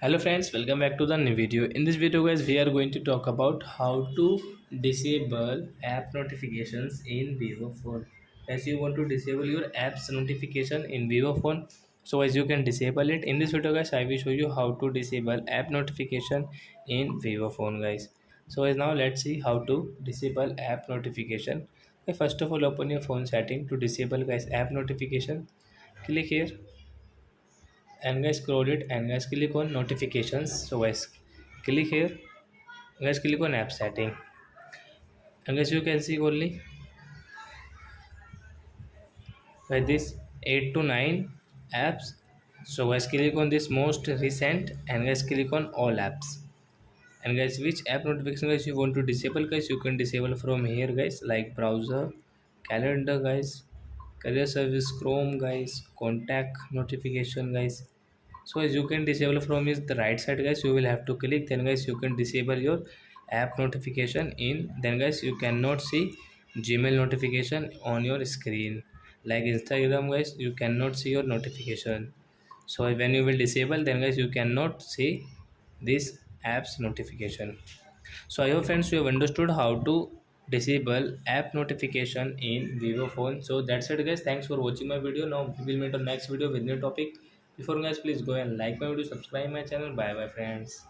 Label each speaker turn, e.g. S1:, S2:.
S1: Hello friends, welcome back to the new video. In this video guys, we are going to talk about how to disable app notifications in Vivo phone. As you want to disable your apps notification in Vivo phone, so as you can disable it. In this video guys, I will show you how to disable app notification in Vivo phone guys. So as now let's see how to disable app notification. Okay, first of all, open your phone setting to disable guys app notification. Click here and guys scroll it and guys click on notifications. So guys click here, guys click on app setting, and guys you can see only like this 8 to 9 apps. So guys click on this most recent and guys click on all apps, and guys which app notification guys you want to disable guys, you can disable from here guys, like browser, calendar guys, career service, chrome guys, contact notification guys. So as you can disable from is the right side guys, you will have to click, then guys you can disable your app notification in, then guys you cannot see Gmail notification on your screen, like Instagram guys you cannot see your notification. So when you will disable, then guys you cannot see this apps notification. So I hope friends you have understood how to disable app notification in Vivo phone. So that's it guys, thanks for watching my video. Now we will meet on next video with new topic. Before guys, please go and like my video, subscribe my channel. Bye bye friends.